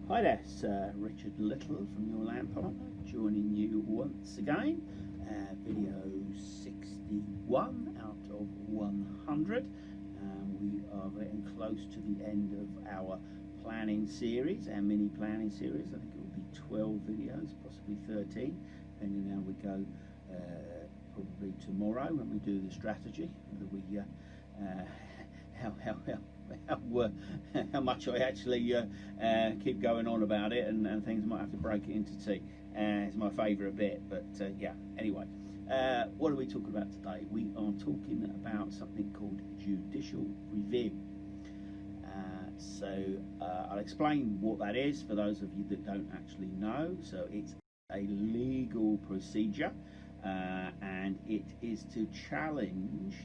Hi there, Sir Richard Little from Your Land Partner, joining you once again. Video 61 out of 100. We are getting close to the end of our planning series, our mini planning series. I think it will be 12 videos, possibly 13, depending on how we go. Probably tomorrow when we do the strategy, whether we how much I actually keep going on about it, and things might have to break it into two. It's my favourite bit, but yeah. Anyway, what are we talking about today? We are talking about something called judicial review. I'll explain what that is for those of you that don't actually know. So it's a legal procedure, and it is to challenge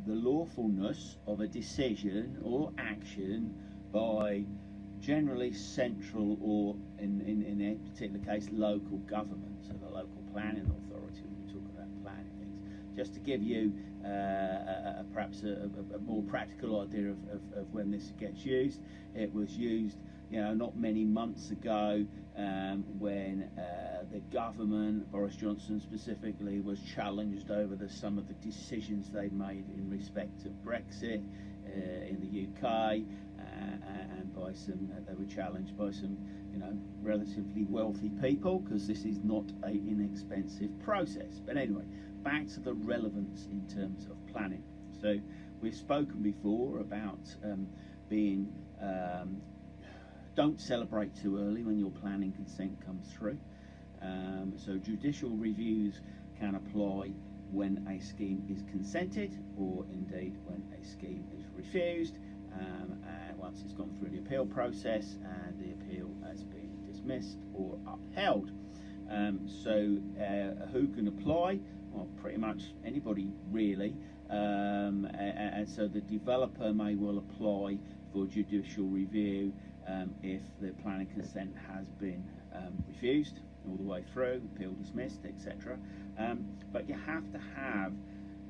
the lawfulness of a decision or action by generally central, or in a particular case local government, so the local planning authority when we talk about planning things. Just to give you perhaps a more practical idea of when this gets used. It was used not many months ago when the government, Boris Johnson specifically, was challenged over some of the decisions they made in respect of Brexit in the UK, and by they were challenged by some relatively wealthy people, because this is not an inexpensive process. But anyway, back to the relevance in terms of planning. So we've spoken before about being don't celebrate too early when your planning consent comes through. So judicial reviews can apply when a scheme is consented, or indeed when a scheme is refused, and once it's gone through the appeal process and the appeal has been dismissed or upheld. Who can apply? Well, pretty much anybody really, and so the developer may well apply for judicial review if the planning consent has been refused all the way through, appeal dismissed, etc. But you have to have,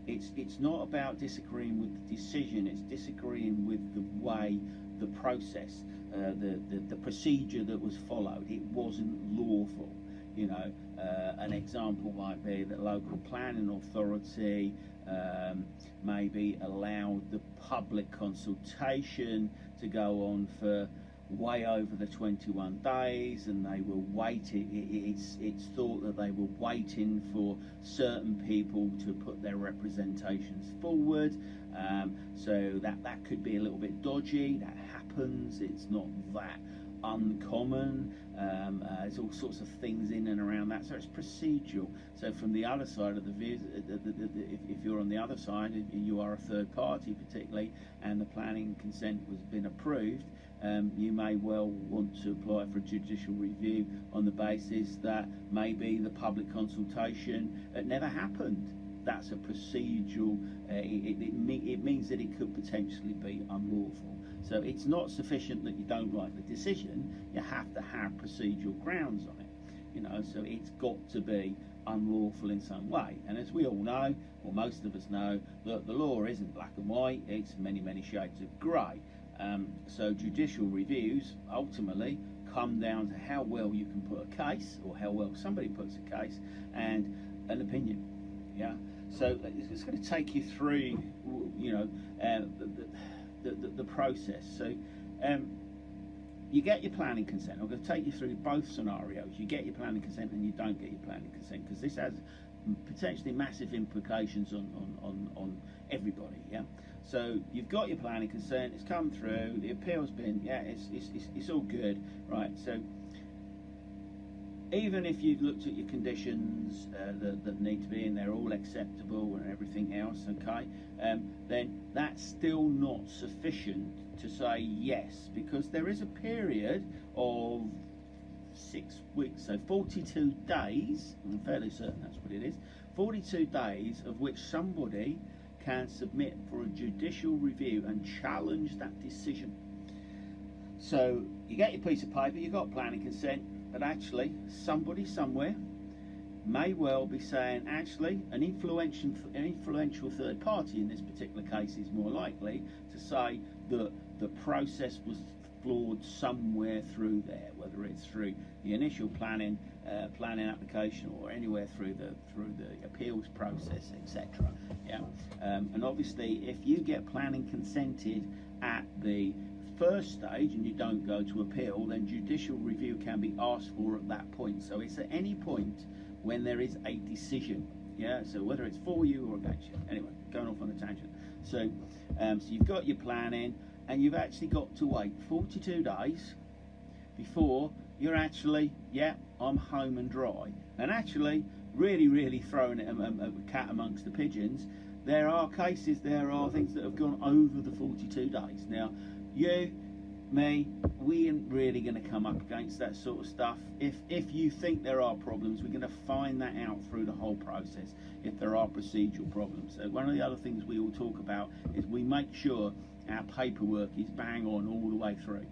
it's not about disagreeing with the decision, it's disagreeing with the way, the process, the procedure that was followed. It wasn't lawful. An example might be that local planning authority maybe allowed the public consultation to go on for way over the 21 days, and they were waiting. It's thought that they were waiting for certain people to put their representations forward. So that could be a little bit dodgy. That happens. It's not that uncommon. There's all sorts of things in and around that, so it's procedural. So from the other side of the view, if you're on the other side, you are a third party particularly, and the planning consent has been approved, you may well want to apply for a judicial review on the basis that maybe the public consultation never happened. That's a procedural, it means that it could potentially be unlawful. So it's not sufficient that you don't like the decision, you have to have procedural grounds on it. So it's got to be unlawful in some way. And as we all know, or most of us know, that the law isn't black and white, it's many, many shades of grey. So judicial reviews ultimately come down to how well you can put a case, or how well somebody puts a case, and an opinion. Yeah. So it's going to take you through, the process. So you get your planning consent. I'm going to take you through both scenarios. You get your planning consent and you don't get your planning consent, because this has potentially massive implications on everybody. Yeah. So you've got your planning consent, it's come through, the appeal's been, it's all good, right? So even if you've looked at your conditions that need to be in, they're all acceptable and everything else, okay, then that's still not sufficient to say yes, because there is a period of 6 weeks, so 42 days, I'm fairly certain that's what it is, 42 days of which somebody can submit for a judicial review and challenge that decision. So you get your piece of paper, you've got planning consent, but actually somebody somewhere may well be saying, actually an influential third party in this particular case is more likely to say that the process was flawed somewhere through there, whether it's through the initial planning application or anywhere through the appeals process, etc. Yeah, and obviously if you get planning consented at the first stage and you don't go to appeal, then judicial review can be asked for at that point. So it's at any point when there is a decision. Yeah, so whether it's for you or against you. Anyway, going off on a tangent. So, so you've got your planning, and you've actually got to wait 42 days before you're actually, yeah, I'm home and dry. And actually, really throwing it a cat amongst the pigeons, there are cases, there are things that have gone over the 42 days. Now, you, me, we ain't really going to come up against that sort of stuff. If you think there are problems, we're going to find that out through the whole process if there are procedural problems. So one of the other things we all talk about is we make sure our paperwork is bang on all the way through.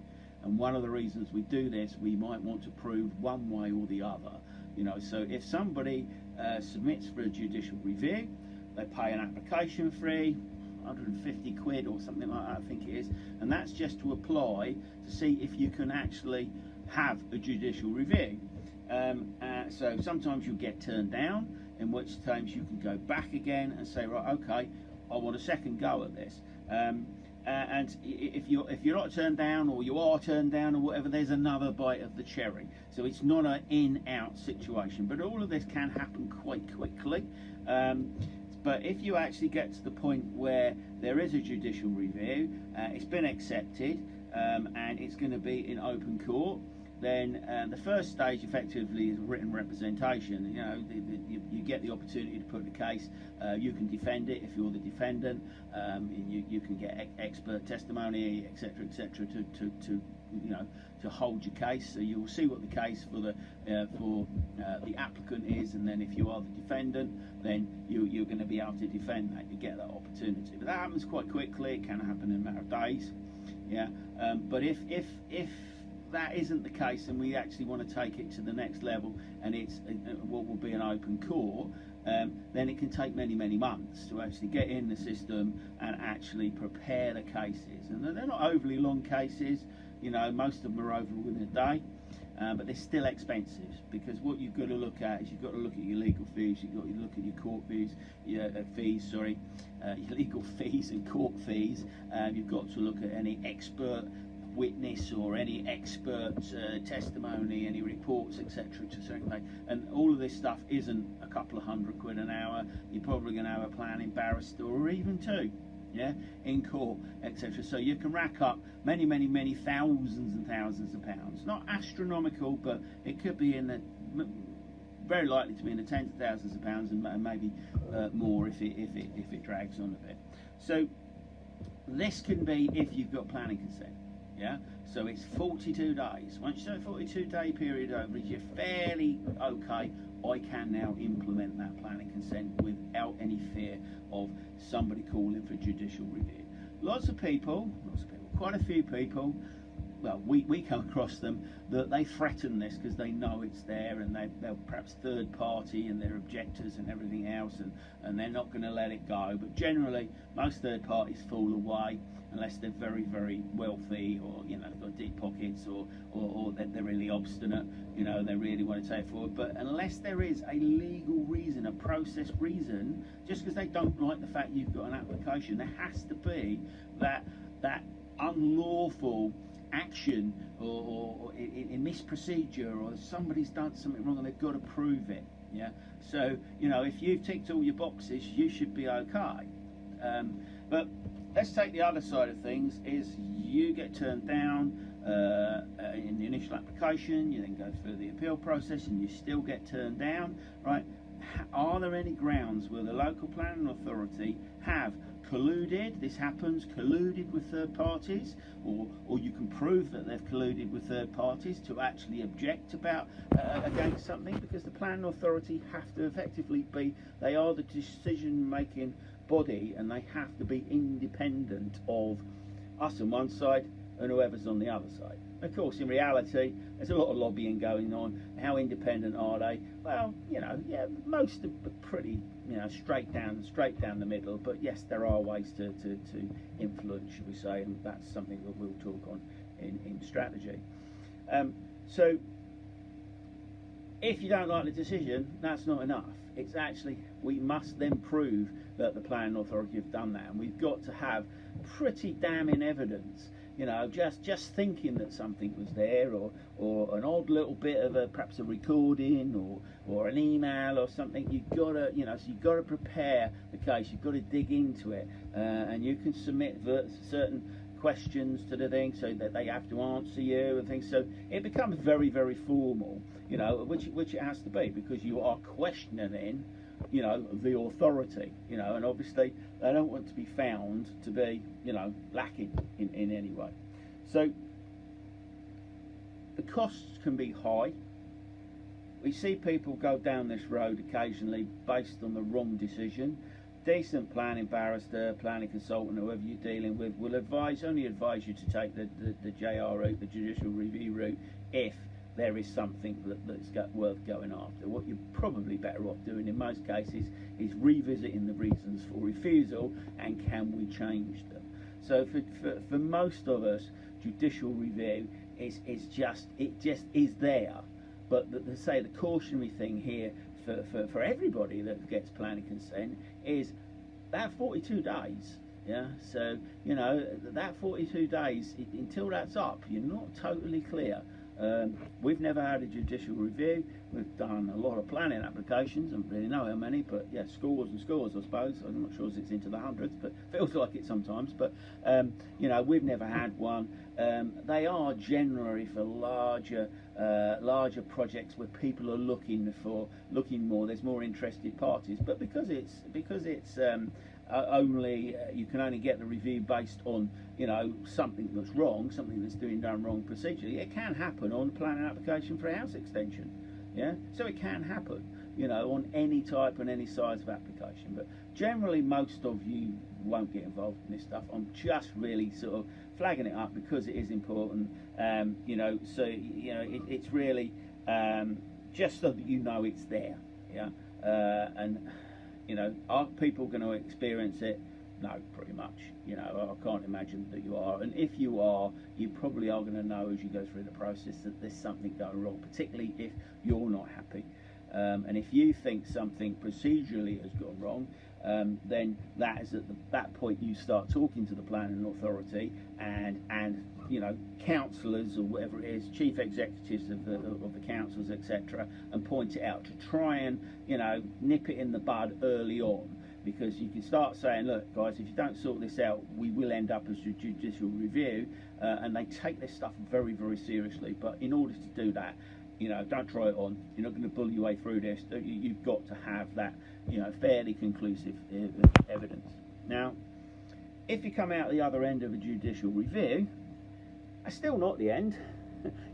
And one of the reasons we do this, we might want to prove one way or the other. You know, so if somebody submits for a judicial review, they pay an application fee, 150 quid or something like that, I think it is, and that's just to apply to see if you can actually have a judicial review. So sometimes you'll get turned down, in which times you can go back again and say, right, okay, I want a second go at this. And if you're not turned down, or you are turned down, or whatever, there's another bite of the cherry. So it's not an in-out situation, but all of this can happen quite quickly. But if you actually get to the point where there is a judicial review, it's been accepted, and it's going to be in open court, then the first stage effectively is written representation. You know, you get the opportunity to put the case. You can defend it if you're the defendant. You can get expert testimony, etc., to you know, to hold your case. So you'll see what the case for the applicant is, and then if you are the defendant, then you're going to be able to defend that. You get that opportunity, but that happens quite quickly. It can happen in a matter of days. Yeah, but if that isn't the case, and we actually want to take it to the next level, and it's what will be an open court, then it can take many months to actually get in the system and actually prepare the cases. And they're not overly long cases, you know, most of them are over within a day, but they're still expensive, because what you've got to look at is you've got to look at your legal fees, you've got to look at your court fees, your legal fees and court fees. You've got to look at any expert witness or any expert testimony, any reports, etc., to circulate. And all of this stuff isn't a couple of £100 an hour. You're probably going to have a planning barrister, or even two, yeah, in court, etc. So you can rack up many thousands and thousands of pounds. Not astronomical, but it could be in the very likely to be in the tens of thousands of pounds, and maybe more if it drags on a bit. So this can be if you've got planning consent. Yeah, so it's 42 days. Once you say 42-day period over, you're fairly okay. I can now implement that planning consent without any fear of somebody calling for judicial review. Lots of people, quite a few people, well, we come across them, that they threaten this because they know it's there, and they're perhaps third party and they're objectors and everything else, and they're not going to let it go. But generally, most third parties fall away unless they're very wealthy, or, you know, they've got deep pockets, or they're really obstinate, you know, they really want to take it forward. But unless there is a legal reason, a process reason, just because they don't like the fact you've got an application, there has to be that unlawful action, or in misprocedure, or somebody's done something wrong and they've got to prove it. Yeah, so, you know, if you've ticked all your boxes, you should be okay. But let's take the other side of things. Is you get turned down in the initial application, you then go through the appeal process and you still get turned down, right? Are there any grounds where the local planning authority have colluded? This happens, colluded with third parties, or you can prove that they've colluded with third parties to actually object against something, because the planning authority have to effectively be, they are the decision making body, and they have to be independent of us on one side and whoever's on the other side. Of course, in reality, there's a lot of lobbying going on. How independent are they? Well, you know, yeah, most are pretty, you know, straight down the middle. But yes, there are ways to influence, should we say, and that's something that we'll talk on in strategy. So if you don't like the decision, that's not enough. It's actually, we must then prove that the planning authority have done that, and we've got to have pretty damning evidence. You know, just thinking that something was there, or an odd little bit of perhaps a recording or an email or something. You've got to, you know, so you've got to prepare the case. You've got to dig into it, and you can submit certain questions to the thing so that they have to answer you and things. So it becomes very, very formal, you know, which it has to be, because you are questioning, you know, the authority, you know, and obviously they don't want to be found to be, you know, lacking in any way. So the costs can be high. We see people go down this road occasionally based on the wrong decision. Decent planning barrister, planning consultant, whoever you're dealing with, will only advise you to take the JR route, the judicial review route, if there is something that's worth going after. What you're probably better off doing in most cases is revisiting the reasons for refusal and can we change them. So for most of us, judicial review is just is there. But the cautionary thing here for everybody that gets planning consent is that 42 days. Yeah, so you know that 42 days until that's up, you're not totally clear. We've never had a judicial review. We've done a lot of planning applications. I don't really know how many, but yeah, scores and scores, I suppose. I'm not sure if it's into the hundreds, but feels like it sometimes. But you know, we've never had one. They are generally for larger projects where people are looking more. There's more interested parties, but because it's only you can only get the review based on, you know, something that's wrong, something that's done wrong procedurally. It can happen on a planning application for a house extension, yeah. So it can happen, you know, on any type and any size of application. But generally, most of you won't get involved in this stuff. I'm just really sort of flagging it up because it is important, you know. So you know, it's really just so that you know it's there, yeah, and. You know, are people going to experience it? No, pretty much. You know, I can't imagine that you are. And if you are, you probably are going to know as you go through the process that there's something going wrong, particularly if you're not happy. And if you think something procedurally has gone wrong, then that is at that point you start talking to the planning authority and you know, councillors or whatever it is, chief executives of the councils, etc., and point it out to try and, you know, nip it in the bud early on, because you can start saying, look guys, if you don't sort this out, we will end up as a judicial review, and they take this stuff very, very seriously. But in order to do that, you know, don't try it on. You're not going to bully your way through this. You've got to have that, you know, fairly conclusive evidence. Now, if you come out the other end of a judicial review, it's still not the end.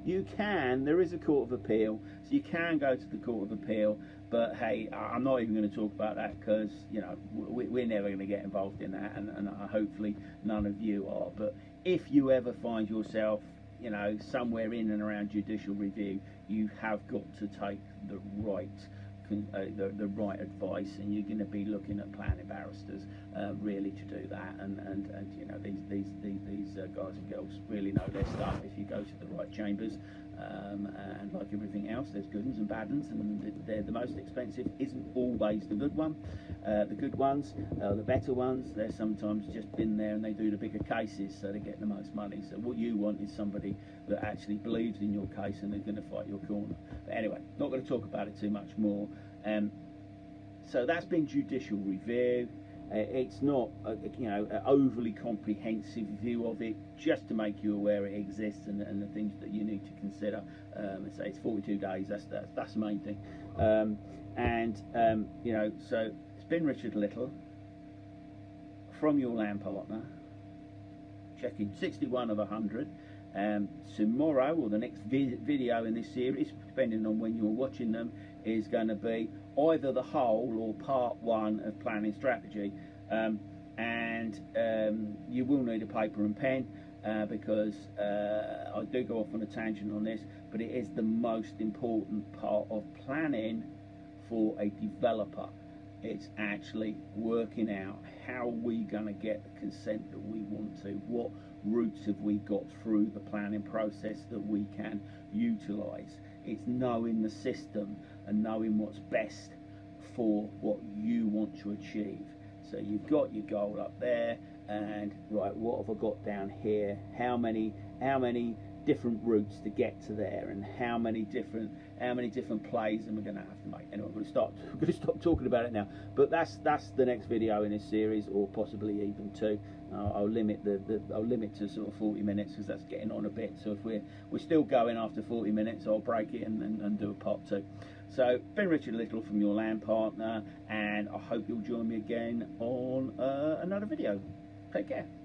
There is a court of appeal, so you can go to the court of appeal. But hey, I'm not even going to talk about that because, you know, we're never going to get involved in that, and hopefully none of you are. But if you ever find yourself, you know, somewhere in and around judicial review, you have got to take the right advice, and you're going to be looking at planning barristers really to do that. And you know, these guys and girls really know their stuff if you go to the right chambers. And like everything else, there's good ones and bad ones, and they're the most expensive isn't always the good one. The good ones, the better ones, they're sometimes just been there and they do the bigger cases, so they get the most money. So what you want is somebody that actually believes in your case and they're going to fight your corner. But anyway, not going to talk about it too much more. So that's been judicial review. It's not you know, an overly comprehensive view of it, just to make you aware it exists and the things that you need to consider. Say it's 42 days. That's the main thing. You know, so it's been Richard Little from your land partner. Checking 61 of 100. Tomorrow, or the next video in this series, depending on when you're watching them, is going to be either the whole or part one of planning strategy, you will need a paper and pen because I do go off on a tangent on this, but it is the most important part of planning for a developer. It's actually working out how we're going to get the consent that we want to, routes have we got through the planning process that we can utilise. It's knowing the system and knowing what's best for what you want to achieve. So you've got your goal up there, and right, what have I got down here? How many different routes to get to there, and how many different plays am I going to have to make? Anyway, I'm going to stop talking about it now. But that's the next video in this series, or possibly even two. I'll limit I'll limit to sort of 40 minutes because that's getting on a bit. So if we're still going after 40 minutes, I'll break it and do a part two. So, been Richard Little from Your Land Partner, and I hope you'll join me again on another video. Take care.